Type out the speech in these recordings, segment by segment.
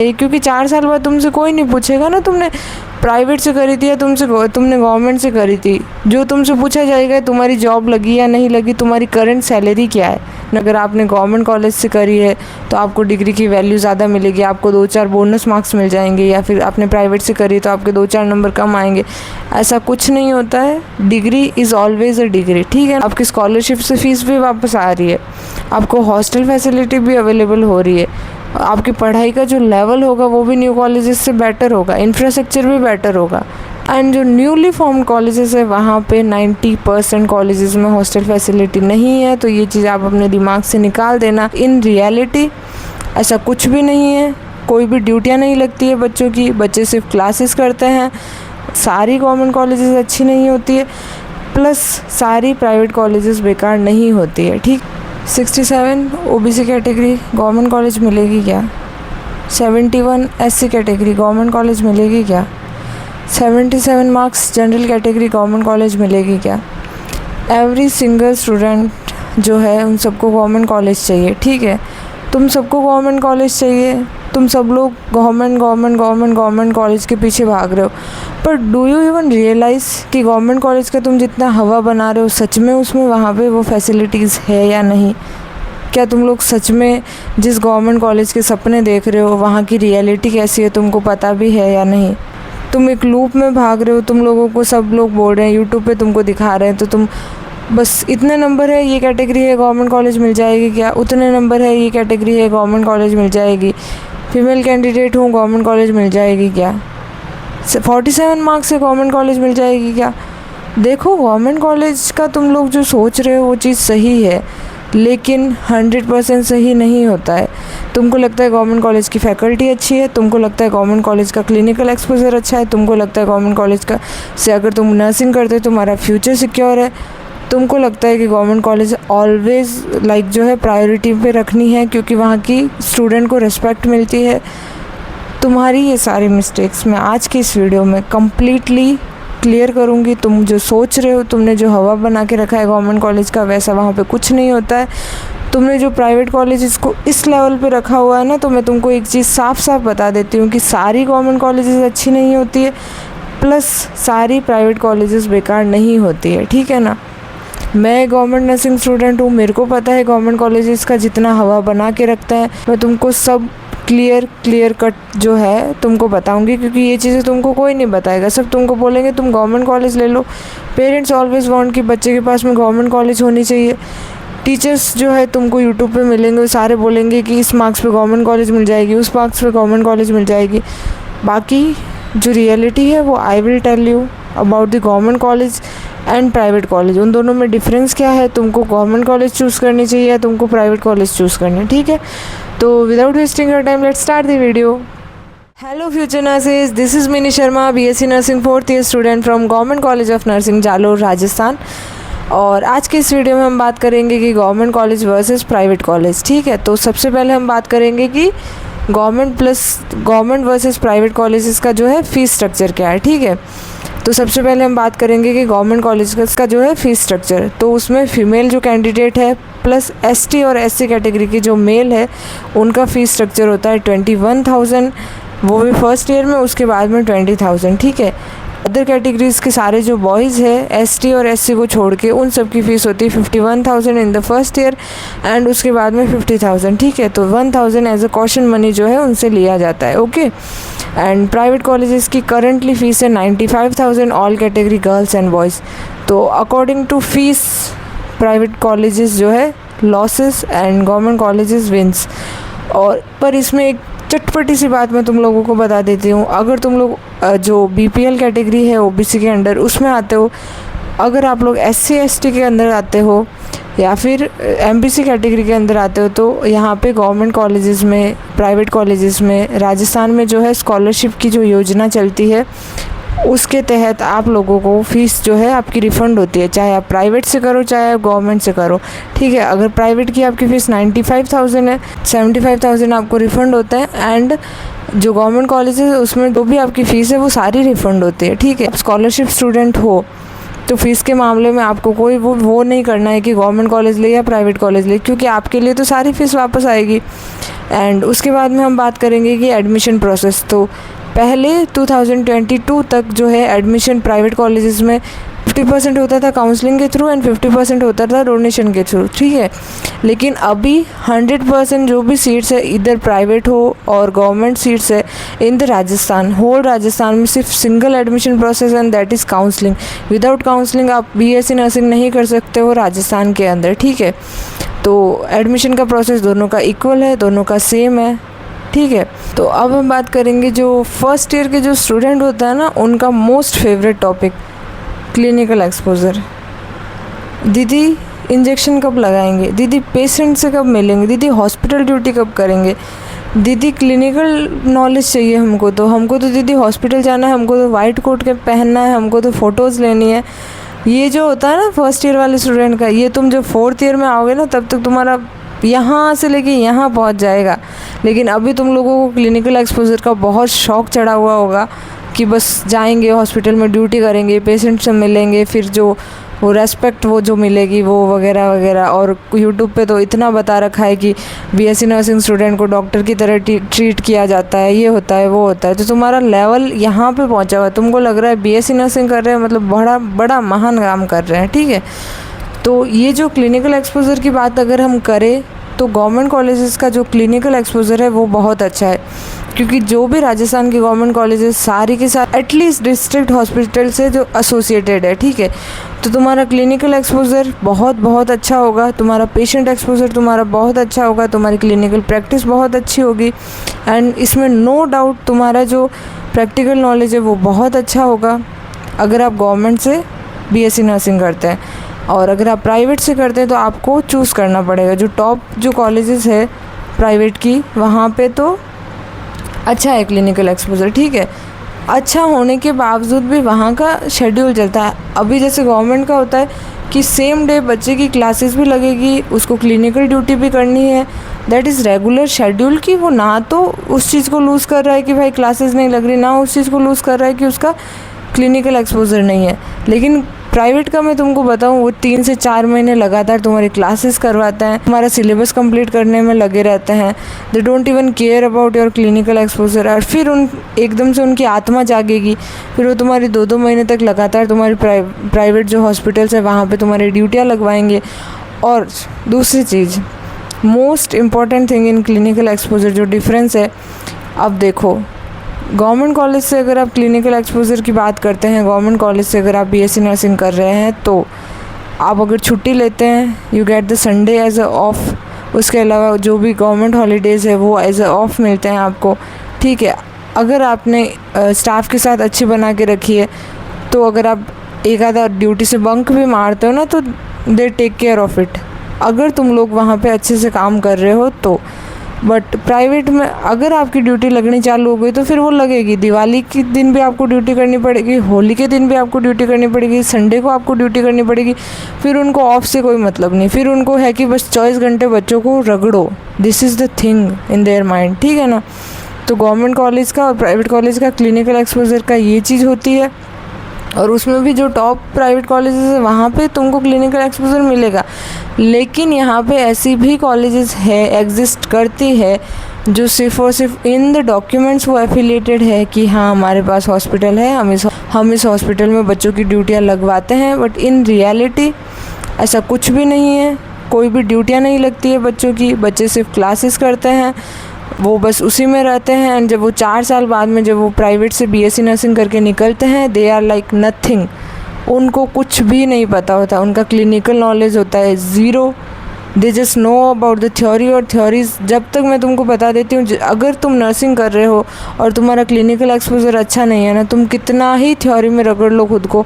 क्योंकि 4 साल बाद तुमसे कोई नहीं पूछेगा ना तुमने प्राइवेट से करी थी या तुमने गवर्नमेंट से करी थी। जो तुमसे पूछा जाएगा तुम्हारी जॉब लगी या नहीं लगी, तुम्हारी करंट सैलरी क्या है। अगर आपने गवर्नमेंट कॉलेज से करी है तो आपको डिग्री की वैल्यू ज़्यादा मिलेगी, आपको 2-4 बोनस मार्क्स मिल जाएंगे, या फिर आपने प्राइवेट से करी तो आपके 2-4 नंबर कम आएंगे। ऐसा कुछ नहीं होता है। Degree is always a degree, ठीक है। आपकी स्कॉलरशिप से फ़ीस भी वापस आ रही है, आपको हॉस्टल फैसिलिटी भी अवेलेबल हो रही है, आपकी पढ़ाई का जो लेवल होगा वो भी न्यू कॉलेजेस से बेटर होगा, इंफ्रास्ट्रक्चर भी बेटर होगा। एंड जो न्यूली फॉर्म कॉलेजेस है वहाँ पे 90% कॉलेजेस में हॉस्टल फैसिलिटी नहीं है। तो ये चीज़ आप अपने दिमाग से निकाल देना। इन रियलिटी ऐसा कुछ भी नहीं है, कोई भी ड्यूटियाँ नहीं लगती है बच्चों की, बच्चे सिर्फ क्लासेस करते हैं। सारी गवर्नमेंट कॉलेजेस अच्छी नहीं होती है, प्लस सारी प्राइवेट कॉलेजेस बेकार नहीं होती है, ठीक। 67 ओबीसी कैटेगरी गवर्नमेंट कॉलेज मिलेगी क्या? 71 एससी कैटेगरी गवर्नमेंट कॉलेज मिलेगी क्या? 77 marks general category government college मिलेगी क्या? एवरी सिंगल स्टूडेंट जो है उन सबको गवर्नमेंट कॉलेज चाहिए, ठीक है। तुम सबको गवर्नमेंट कॉलेज चाहिए, तुम सब लोग गवर्नमेंट कॉलेज के पीछे भाग रहे हो, पर डू यू इवन रियलाइज़ कि गवर्नमेंट कॉलेज का तुम जितना हवा बना रहे हो सच में उसमें वहाँ पे वो फैसिलिटीज़ है या नहीं? क्या तुम लोग सच में जिस गवर्नमेंट कॉलेज के सपने देख रहे हो वहाँ की रियलिटी कैसी है तुमको पता भी है या नहीं? तुम एक लूप में भाग रहे हो, तुम लोगों को सब लोग बोल रहे हैं, यूट्यूब पे तुमको दिखा रहे हैं, तो तुम बस इतने नंबर है ये कैटेगरी है गवर्नमेंट कॉलेज मिल जाएगी क्या, उतने नंबर है ये कैटेगरी है गवर्नमेंट कॉलेज मिल जाएगी, फीमेल कैंडिडेट हूँ गवर्नमेंट कॉलेज मिल जाएगी क्या, 47 मार्क्स से गवर्नमेंट कॉलेज मिल जाएगी क्या। देखो गवर्नमेंट कॉलेज का तुम लोग जो सोच रहे हो वो चीज़ सही है, लेकिन 100% सही नहीं होता है। तुमको लगता है गवर्नमेंट कॉलेज की फैकल्टी अच्छी है, तुमको लगता है गवर्नमेंट कॉलेज का क्लिनिकल एक्सपोजर अच्छा है, तुमको लगता है गवर्नमेंट कॉलेज का से अगर तुम नर्सिंग करते हो तुम्हारा फ्यूचर सिक्योर है, तुमको लगता है कि गवर्नमेंट कॉलेज ऑलवेज़ जो है प्रायोरिटी पे रखनी है क्योंकि वहाँ की स्टूडेंट को रिस्पेक्ट मिलती है। तुम्हारी ये सारी मिस्टेक्स मैं आज की इस वीडियो में कम्प्लीटली क्लियर करूँगी। तुम जो सोच रहे हो, तुमने जो हवा बना के रखा है गवर्नमेंट कॉलेज का, वैसा वहाँ पे कुछ नहीं होता है। तुमने जो प्राइवेट कॉलेजेस को इस लेवल पे रखा हुआ है ना, तो मैं तुमको एक चीज़ साफ साफ बता देती हूँ कि सारी गवर्नमेंट कॉलेजेस अच्छी नहीं होती है, प्लस सारी प्राइवेट कॉलेजेस बेकार नहीं होती है, ठीक है ना। मैं गवर्नमेंट नर्सिंग स्टूडेंट हूँ, मेरे को पता है गवर्नमेंट कॉलेजेस का जितना हवा बना के रखता है। मैं तुमको सब क्लियर कट जो है तुमको बताऊंगी, क्योंकि ये चीज़ें तुमको कोई नहीं बताएगा। सब तुमको बोलेंगे तुम गवर्नमेंट कॉलेज ले लो। पेरेंट्स ऑलवेज वांट कि बच्चे के पास में गवर्नमेंट कॉलेज होनी चाहिए। टीचर्स जो है तुमको यूट्यूब पे मिलेंगे, सारे बोलेंगे कि इस मार्क्स पे गवर्नमेंट कॉलेज मिल जाएगी, उस मार्क्स पे गवर्नमेंट कॉलेज मिल जाएगी। बाकी जो रियलिटी है वो I will tell you about the government college and private college. उन दोनों में डिफरेंस क्या है, तुमको गवर्नमेंट कॉलेज चूज़ करनी चाहिए या तुमको प्राइवेट कॉलेज चूज़ करनी है, ठीक है। तो without wasting your time let's start the video. Hello future nurses, this is mini Sharma, BSc nursing 4th year student from government college of nursing Jalore Rajasthan. और आज के इस वीडियो में हम बात करेंगे कि government college versus private college, ठीक है। तो सबसे पहले हम बात करेंगे कि गवर्नमेंट वर्सेस प्राइवेट कॉलेजेस का जो है फ़ीस स्ट्रक्चर क्या है, ठीक है। तो सबसे पहले हम बात करेंगे कि गवर्नमेंट कॉलेज का जो है फ़ीस स्ट्रक्चर। तो उसमें फ़ीमेल जो कैंडिडेट है प्लस एसटी और एससी कैटेगरी के जो मेल है उनका फ़ीस स्ट्रक्चर होता है 21,000, वो भी फर्स्ट ईयर में, उसके बाद में 20,000, ठीक है। अदर कैटेगरीज़ के सारे जो बॉयज़ है एसटी और एससी को छोड़ के उन सब की फ़ीस होती है 51,000 in the first year and उसके बाद में 50,000, ठीक है। तो 1,000 एज अ कॉशन मनी जो है उनसे लिया जाता है, ओके। एंड प्राइवेट कॉलेजेस की करंटली फ़ीस है 95,000 all category girls and boys. तो according to fees private colleges जो है losses and government colleges wins. और पर इसमें एक चटपटी सी बात मैं तुम लोगों को बता देती हूँ, अगर तुम लोग जो बीपीएल कैटेगरी है ओबीसी के अंडर उसमें आते हो, अगर आप लोग एससी एसटी के अंदर आते हो या फिर एमबीसी कैटेगरी के अंदर आते हो, तो यहाँ पे गवर्नमेंट कॉलेजेस में, प्राइवेट कॉलेजेस में राजस्थान में जो है स्कॉलरशिप की जो योजना चलती है उसके तहत आप लोगों को फ़ीस जो है आपकी रिफ़ंड होती है, चाहे आप प्राइवेट से करो चाहे आप गवर्नमेंट से करो, ठीक है। अगर प्राइवेट की आपकी फ़ीस 95,000 है, 75,000 आपको रिफ़ंड होता है एंड जो गवर्नमेंट कॉलेज है उसमें जो भी आपकी फ़ीस है वो सारी रिफ़ंड होती है, ठीक है। आप स्कॉलरशिप स्टूडेंट हो तो फ़ीस के मामले में आपको कोई वो नहीं करना है कि गवर्नमेंट कॉलेज ले या प्राइवेट कॉलेज ले, क्योंकि आपके लिए तो सारी फ़ीस वापस आएगी। एंड उसके बाद में हम बात करेंगे कि एडमिशन प्रोसेस। तो पहले 2022 तक जो है एडमिशन प्राइवेट कॉलेजेस में 50% होता था काउंसलिंग के थ्रू एंड 50% होता था डोनेशन के थ्रू, ठीक है। लेकिन अभी 100% जो भी सीट्स है, इधर प्राइवेट हो और गवर्नमेंट सीट्स है in the Rajasthan, whole Rajasthan में सिर्फ single admission process and that is counselling. Without counselling आप बीएससी नर्सिंग नहीं कर सकते हो राजस्थान के अंदर, ठीक है। तो एडमिशन का प्रोसेस दोनों का इक्वल है, दोनों का सेम है, ठीक है। तो अब हम बात करेंगे जो फर्स्ट ईयर के जो स्टूडेंट होता है ना, उनका most favourite topic clinical exposure. दीदी इंजेक्शन कब लगाएंगे, दीदी पेशेंट से कब मिलेंगे, दीदी हॉस्पिटल ड्यूटी कब करेंगे, दीदी क्लिनिकल नॉलेज चाहिए हमको तो दीदी हॉस्पिटल जाना है, हमको तो वाइट कोट के पहनना है, हमको तो फ़ोटोज़ लेनी है। ये जो होता है ना फर्स्ट ईयर वाले स्टूडेंट का, ये तुम जब फोर्थ ईयर में आओगे ना, तब तक तुम्हारा यहाँ से लेके यहाँ पहुँच जाएगा। लेकिन अभी तुम लोगों को क्लिनिकल एक्सपोजर का बहुत शौक़ चढ़ा हुआ होगा कि बस जाएंगे हॉस्पिटल में ड्यूटी करेंगे, पेशेंट से मिलेंगे, फिर जो वो रेस्पेक्ट वो जो मिलेगी वो वगैरह वगैरह। और यूट्यूब पे तो इतना बता रखा है कि बीएससी नर्सिंग स्टूडेंट को डॉक्टर की तरह ट्रीट किया जाता है, ये होता है वो होता है। तो तुम्हारा लेवल यहाँ पे पहुँचा हुआ है, तुमको लग रहा है बीएससी नर्सिंग कर रहे हैं मतलब बड़ा बड़ा महान काम कर रहे हैं, ठीक है। तो ये जो क्लिनिकल एक्सपोजर की बात अगर हम करें तो गवर्नमेंट कॉलेजेस का जो क्लिनिकल एक्सपोजर है वो बहुत अच्छा है, क्योंकि जो भी राजस्थान के गवर्नमेंट कॉलेजेस सारी के साथ एटलीस्ट डिस्ट्रिक्ट हॉस्पिटल से जो एसोसिएटेड है, ठीक है। तो तुम्हारा क्लिनिकल एक्सपोजर बहुत अच्छा होगा, तुम्हारा पेशेंट एक्सपोजर तुम्हारा बहुत अच्छा होगा, तुम्हारी क्लिनिकल प्रैक्टिस बहुत अच्छी होगी एंड इसमें नो डाउट तुम्हारा जो प्रैक्टिकल नॉलेज है वो बहुत अच्छा होगा अगर आप गवर्नमेंट से बीएससी नर्सिंग करते हैं। और अगर आप प्राइवेट से करते हैं तो आपको चूज़ करना पड़ेगा। जो टॉप जो कॉलेजेस है प्राइवेट की, वहाँ पे तो अच्छा है क्लिनिकल एक्सपोजर, ठीक है। अच्छा होने के बावजूद भी वहाँ का शेड्यूल चलता है। अभी जैसे गवर्नमेंट का होता है कि सेम डे बच्चे की क्लासेस भी लगेगी, उसको क्लिनिकल ड्यूटी भी करनी है, दैट इज़ रेगुलर शेड्यूल। कि वो ना तो उस चीज़ को लूज़ कर रहा है कि भाई क्लासेस नहीं लग रही, ना उस चीज़ को लूज़ कर रहा है कि उसका क्लिनिकल एक्सपोजर नहीं है। लेकिन प्राइवेट का मैं तुमको बताऊं, वो 3 से 4 महीने लगातार तुम्हारी क्लासेस करवाते हैं, तुम्हारा सिलेबस कंप्लीट करने में लगे रहते हैं। They don't even care about your clinical exposure. और फिर एकदम से उनकी आत्मा जागेगी, फिर वो तुम्हारी 2-2 महीने तक लगातार तुम्हारी प्राइवेट जो हॉस्पिटल्स है वहाँ पर तुम्हारी ड्यूटियाँ लगवाएंगे। और दूसरी चीज़, most important thing in clinical exposure जो डिफरेंस है, अब देखो गवर्नमेंट कॉलेज से अगर आप क्लिनिकल एक्सपोजर की बात करते हैं, गवर्नमेंट कॉलेज से अगर आप बीएससी नर्सिंग कर रहे हैं तो आप अगर छुट्टी लेते हैं, you get the Sunday as a off. उसके अलावा जो भी गवर्नमेंट हॉलीडेज़ है वो एज अ ऑफ मिलते हैं आपको, ठीक है। अगर आपने स्टाफ के साथ अच्छी बना के रखी है तो अगर आप एक आधा ड्यूटी से बंक भी मारते हो ना तो they take care of it, अगर तुम लोग वहाँ पे अच्छे से काम कर रहे हो तो। बट प्राइवेट में अगर आपकी ड्यूटी लगनी चालू हो गई तो फिर वो लगेगी। दिवाली के दिन भी आपको ड्यूटी करनी पड़ेगी, होली के दिन भी आपको ड्यूटी करनी पड़ेगी, संडे को आपको ड्यूटी करनी पड़ेगी। फिर उनको ऑफ से कोई मतलब नहीं, फिर उनको है कि बस 24 घंटे बच्चों को रगड़ो। This is the thing in their mind, ठीक है ना। तो गवर्नमेंट कॉलेज का और प्राइवेट कॉलेज का क्लिनिकल एक्सपोजर का ये चीज़ होती है। और उसमें भी जो टॉप प्राइवेट कॉलेजेस है वहाँ पे तुमको क्लिनिकल एक्सपोजर मिलेगा। लेकिन यहाँ पे ऐसी भी कॉलेजेस है, एग्जिस्ट करती है, जो सिर्फ़ और सिर्फ इन द डॉक्यूमेंट्स वो एफिलिएटेड है कि हाँ हमारे पास हॉस्पिटल है, हम इस हॉस्पिटल में बच्चों की ड्यूटियाँ लगवाते हैं। बट इन रियलिटी ऐसा कुछ भी नहीं है, कोई भी ड्यूटियाँ नहीं लगती है बच्चों की, बच्चे सिर्फ क्लासेस करते हैं, वो बस उसी में रहते हैं। एंड जब वो 4 साल बाद में जब वो प्राइवेट से बीएससी नर्सिंग करके निकलते हैं, दे आर लाइक नथिंग, उनको कुछ भी नहीं पता होता, उनका क्लिनिकल नॉलेज होता है zero. They just know about the theory. और थ्योरीज जब तक मैं तुमको बता देती हूँ, अगर तुम नर्सिंग कर रहे हो और तुम्हारा क्लिनिकल एक्सपोजर अच्छा नहीं है ना, तुम कितना ही थ्योरी में रगड़ लो खुद को,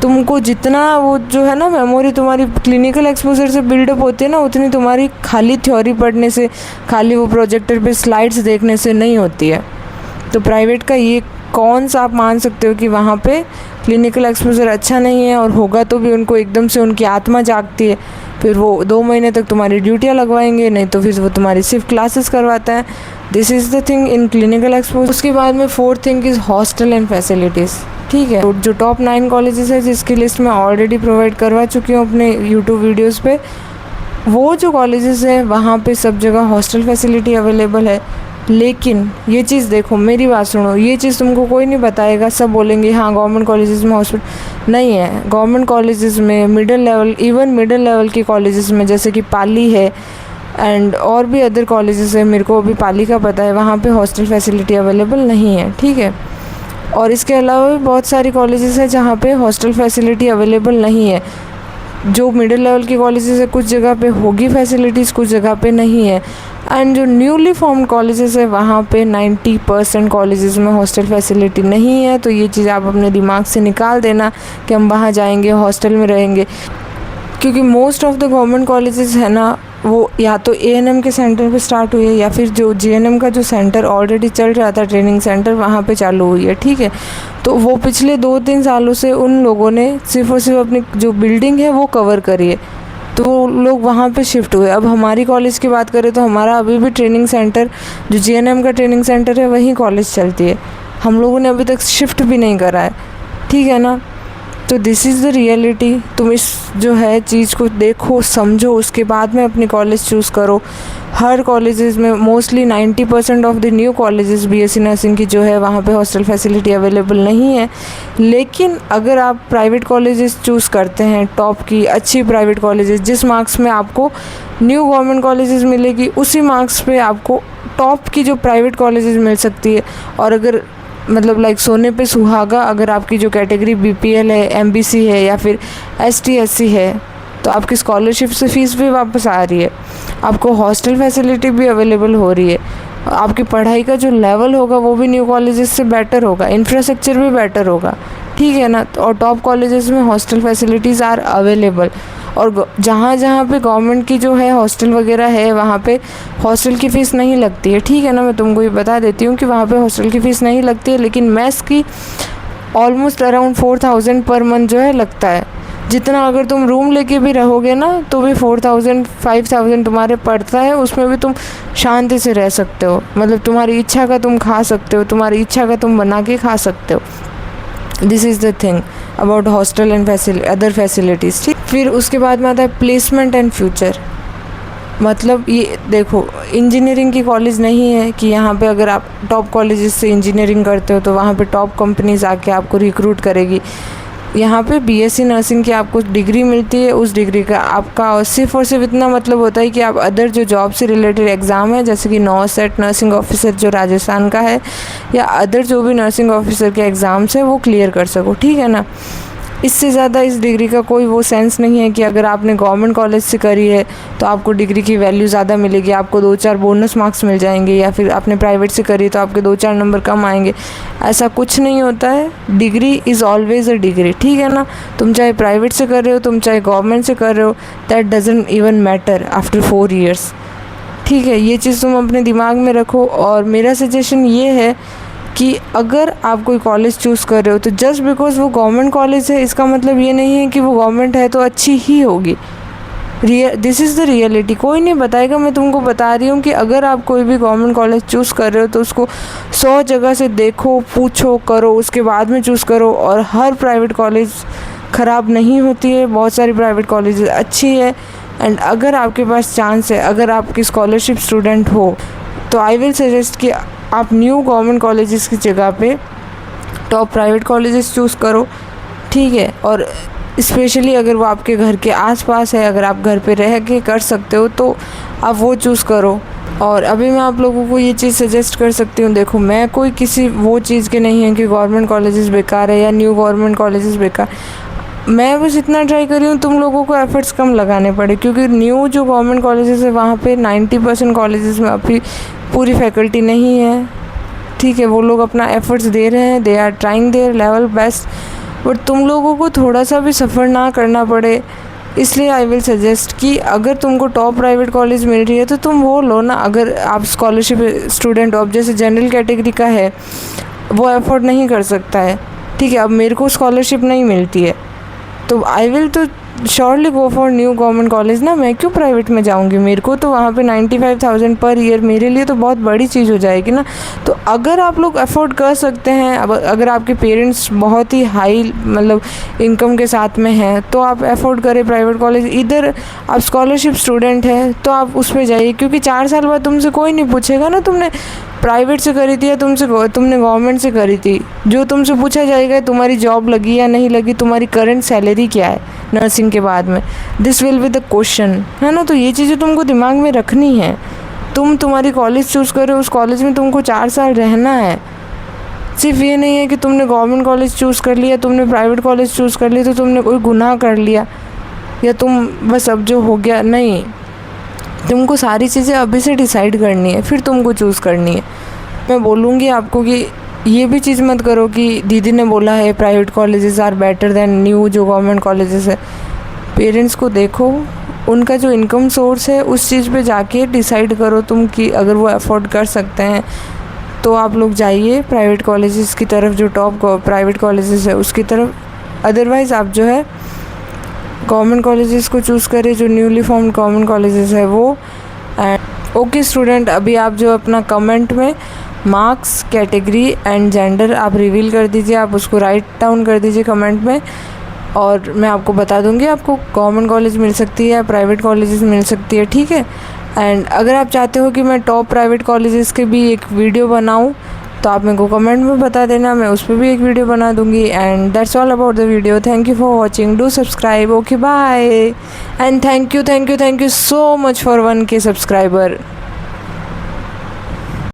तुमको जितना वो जो है ना मेमोरी तुम्हारी क्लिनिकल एक्सपोजर से बिल्डअप होती है ना, उतनी तुम्हारी खाली थ्योरी पढ़ने से, खाली वो प्रोजेक्टर पे स्लाइड्स देखने से नहीं होती है। तो प्राइवेट का ये कौन सा आप मान सकते हो कि वहाँ पे क्लिनिकल एक्सपोजर अच्छा नहीं है, और होगा तो भी उनको एकदम से उनकी आत्मा जागती है, फिर वो 2 महीने तक तुम्हारी ड्यूटियाँ लगवाएंगे, नहीं तो फिर वो तुम्हारी सिर्फ क्लासेस करवाते हैं। This is the thing in clinical expose. उसके बाद में fourth thing is hostel and facilities. ठीक है, जो टॉप 9 कॉलेजेस है जिसकी लिस्ट मैं ऑलरेडी प्रोवाइड करवा चुकी हूँ अपने यूट्यूब वीडियोज़ पे, वो जो कॉलेजेस हैं वहाँ पे सब जगह हॉस्टल फैसिलिटी अवेलेबल है। लेकिन ये चीज़ देखो, मेरी बात सुनो, ये चीज़ तुमको कोई नहीं बताएगा। सब बोलेंगे हाँ गवर्नमेंट कॉलेजेस में हॉस्पिटल नहीं है। गवर्नमेंट कॉलेजेस में middle level, even middle level के कॉलेजेस में जैसे कि पाली है एंड और भी अदर कॉलेजेस है, मेरे को अभी पाली का पता है, वहाँ पे हॉस्टल फैसिलिटी अवेलेबल नहीं है। ठीक है, और इसके अलावा भी बहुत सारी कॉलेजेस हैं जहाँ पे हॉस्टल फैसिलिटी अवेलेबल नहीं है। जो मिडिल लेवल की कॉलेजेस है कुछ जगह पे होगी फैसिलिटीज़, कुछ जगह पे नहीं है। एंड जो न्यूली फॉर्म्ड कॉलेजेस है वहाँ पे 90% कॉलेजेस में हॉस्टल फैसिलिटी नहीं है। तो ये चीज़ आप अपने दिमाग से निकाल देना कि हम वहाँ जाएंगे हॉस्टल में रहेंगे, क्योंकि most of the government colleges है ना वो या तो ANM के सेंटर पे स्टार्ट हुई है या फिर जो GNM का जो सेंटर ऑलरेडी चल रहा था ट्रेनिंग सेंटर वहाँ पे चालू हुई है। ठीक है, तो वो पिछले 2-3 सालों से उन लोगों ने सिर्फ और सिर्फ अपनी जो बिल्डिंग है वो कवर करी है, तो वो लोग वहाँ पे शिफ्ट हुए। अब हमारी कॉलेज की बात करें तो हमारा अभी भी ट्रेनिंग सेंटर जो GNM का ट्रेनिंग सेंटर है वहीं कॉलेज चलती है, हम लोगों ने अभी तक शिफ्ट भी नहीं करा है। ठीक है ना, तो दिस इज़ द रियलिटी। तुम इस जो है चीज़ को देखो, समझो, उसके बाद में अपनी कॉलेज चूज़ करो। हर कॉलेजेस में mostly 90% of the new colleges BSc nursing की जो है वहाँ पे हॉस्टल फैसिलिटी अवेलेबल नहीं है। लेकिन अगर आप प्राइवेट कॉलेजेस चूज़ करते हैं, टॉप की अच्छी प्राइवेट कॉलेजेस, जिस मार्क्स में आपको न्यू गवर्नमेंट कॉलेजेस मिलेगी उसी मार्क्स पे आपको टॉप की जो प्राइवेट कॉलेजेस मिल सकती है। और अगर मतलब लाइक सोने पे सुहागा, अगर आपकी जो कैटेगरी BPL है, MBC है या फिर ST SC है, तो आपकी स्कॉलरशिप से फ़ीस भी वापस आ रही है, आपको हॉस्टल फैसिलिटी भी अवेलेबल हो रही है, आपकी पढ़ाई का जो लेवल होगा वो भी न्यू कॉलेजेस से बेटर होगा, इंफ्रास्ट्रक्चर भी बेटर होगा। ठीक है ना, और टॉप कॉलेजेस में हॉस्टल फैसिलिटीज़ आर अवेलेबल। और जहाँ जहाँ पे गवर्नमेंट की जो है हॉस्टल वगैरह है वहाँ पे हॉस्टल की फ़ीस नहीं लगती है। ठीक है ना, मैं तुमको ये बता देती हूँ कि वहाँ पे हॉस्टल की फ़ीस नहीं लगती है, लेकिन मेस की ऑलमोस्ट अराउंड 4000 पर मंथ जो है लगता है। जितना अगर तुम रूम लेके भी रहोगे ना तो भी 4000 5000 तुम्हारे पड़ता है, उसमें भी तुम शांति से रह सकते हो। मतलब तुम्हारी इच्छा का तुम खा सकते हो, तुम्हारी इच्छा का तुम बना के खा सकते हो। This is the thing about hostel and other facilities. ठीक, फिर उसके बाद में आता है प्लेसमेंट एंड फ्यूचर। मतलब ये देखो, इंजीनियरिंग की कॉलेज नहीं है कि यहाँ पे अगर आप टॉप कॉलेजेस से इंजीनियरिंग करते हो तो वहाँ पे टॉप कंपनीज आके आपको रिक्रूट करेगी। यहाँ पे BSc नर्सिंग की आपको डिग्री मिलती है, उस डिग्री का आपका और सिर्फ इतना मतलब होता है कि आप अदर जो जॉब से रिलेटेड एग्ज़ाम है जैसे कि NOSET नर्सिंग ऑफिसर जो राजस्थान का है या अदर जो भी नर्सिंग ऑफिसर के एग्ज़ाम्स है वो क्लियर कर सको। ठीक है ना, इससे ज़्यादा इस डिग्री का कोई वो सेंस नहीं है कि अगर आपने गवर्नमेंट कॉलेज से करी है तो आपको डिग्री की वैल्यू ज़्यादा मिलेगी, आपको 2-4 बोनस मार्क्स मिल जाएंगे, या फिर आपने प्राइवेट से करी तो आपके 2-4 नंबर कम आएंगे। ऐसा कुछ नहीं होता है। Degree is always a degree. ठीक है ना, तुम चाहे प्राइवेट से कर रहे हो, तुम चाहे गवर्नमेंट से कर रहे हो, that doesn't even matter after 4 years। ठीक है, ये चीज़ तुम अपने दिमाग में रखो। और मेरा सजेशन ये है कि अगर आप कोई कॉलेज चूज़ कर रहे हो तो जस्ट बिकॉज वो गवर्नमेंट कॉलेज है इसका मतलब ये नहीं है कि वो गवर्नमेंट है तो अच्छी ही होगी। This is the reality. कोई नहीं बताएगा, मैं तुमको बता रही हूँ कि अगर आप कोई भी गवर्नमेंट कॉलेज चूज़ कर रहे हो तो उसको 100 जगह से देखो, पूछो, करो, उसके बाद में चूज़ करो। और हर प्राइवेट कॉलेज ख़राब नहीं होती है, बहुत सारी प्राइवेट कॉलेज अच्छी है। एंड अगर आपके पास चांस है, अगर आपकी स्कॉलरशिप स्टूडेंट हो तो आई विल सजेस्ट कि आप न्यू गवर्नमेंट कॉलेजेस की जगह पे टॉप प्राइवेट कॉलेजेस चूज़ करो। ठीक है, और स्पेशली अगर वो आपके घर के आसपास है, अगर आप घर पे रह के कर सकते हो तो आप वो चूज़ करो। और अभी मैं आप लोगों को ये चीज़ सजेस्ट कर सकती हूँ, देखो मैं कोई किसी वो चीज़ के नहीं है कि गवर्नमेंट कॉलेजेस बेकार है या न्यू गवर्नमेंट कॉलेजेस बेकार। मैं बस इतना ट्राई कर रही हूँ तुम लोगों को एफर्ट्स कम लगाने पड़े, क्योंकि न्यू जो गवर्नमेंट कॉलेजेस है वहाँ पे 90% कॉलेजेस में अभी पूरी फैकल्टी नहीं है। ठीक है, वो लोग अपना एफर्ट्स दे रहे हैं, they are trying their level best, but तुम लोगों को थोड़ा सा भी सफ़र ना करना पड़े। इसलिए आई विल सजेस्ट कि अगर तुमको टॉप प्राइवेट कॉलेज मिल रही है तो तुम वो लो ना। अगर आप स्कॉलरशिप स्टूडेंट हो, अब जैसे जनरल कैटेगरी का है वो अफोर्ड नहीं कर सकता है, ठीक है, अब मेरे को स्कॉलरशिप नहीं मिलती है तो आई विल तो surely go for new government college ना। मैं क्यों प्राइवेट में जाऊंगी, मेरे को तो वहाँ पे 95,000 पर ईयर मेरे लिए तो बहुत बड़ी चीज़ हो जाएगी ना। तो अगर आप लोग अफोर्ड कर सकते हैं, अगर आपके पेरेंट्स बहुत ही हाई मतलब इनकम के साथ में हैं, तो आप अफोर्ड करें प्राइवेट कॉलेज। इधर आप स्कॉलरशिप स्टूडेंट हैं तो आप उस पर जाइए, क्योंकि 4 साल बाद तुमसे कोई नहीं पूछेगा ना तुमने प्राइवेट से करी थी या तुमने गवर्नमेंट से करी थी। जो तुमसे पूछा जाएगा तुम्हारी जॉब लगी या नहीं लगी, तुम्हारी करंट सैलरी क्या है नर्सिंग के बाद में। This will be the question, है ना। तो ये चीज़ें तुमको दिमाग में रखनी है। तुम्हारी कॉलेज चूज़ करो, उस कॉलेज में तुमको 4 साल रहना है। सिर्फ ये नहीं है कि तुमने गवर्नमेंट कॉलेज चूज़ कर लिया, तुमने प्राइवेट कॉलेज चूज़ कर लिया तो तुमने कोई गुनाह कर लिया या तुम बस अब जो हो गया, नहीं। तुमको सारी चीज़ें अभी से डिसाइड करनी है, फिर तुमको चूज़ करनी है। मैं बोलूँगी आपको कि ये भी चीज़ मत करो कि दीदी ने बोला है private colleges are better than new जो गवर्नमेंट कॉलेजेस है। पेरेंट्स को देखो, उनका जो इनकम सोर्स है उस चीज़ पे जाके डिसाइड करो तुम कि अगर वो अफोर्ड कर सकते हैं तो आप लोग जाइए प्राइवेट कॉलेजेस की तरफ, जो टॉप प्राइवेट कॉलेजेस है उसकी तरफ। अदरवाइज़ आप जो है गवर्नमेंट कॉलेजेस को चूज़ करें, जो न्यूली फॉर्म्ड गवर्नमेंट कॉलेजेस है वो। एंड ओके स्टूडेंट, अभी आप जो अपना कमेंट में मार्क्स, कैटेगरी एंड जेंडर आप रिवील कर दीजिए, आप उसको राइट डाउन कर दीजिए कमेंट में, और मैं आपको बता दूंगी आपको गवर्नमेंट कॉलेज मिल सकती है या प्राइवेट कॉलेजेस मिल सकती है, ठीक है। एंड अगर आप चाहते हो कि मैं टॉप प्राइवेट कॉलेजेस के भी एक वीडियो बनाऊं तो आप मेरे को कमेंट में बता देना, मैं उस पर भी एक वीडियो बना दूंगी। And that's all about the video. Thank you for watching, do subscribe, okay bye. And thank you so much for 1K subscriber.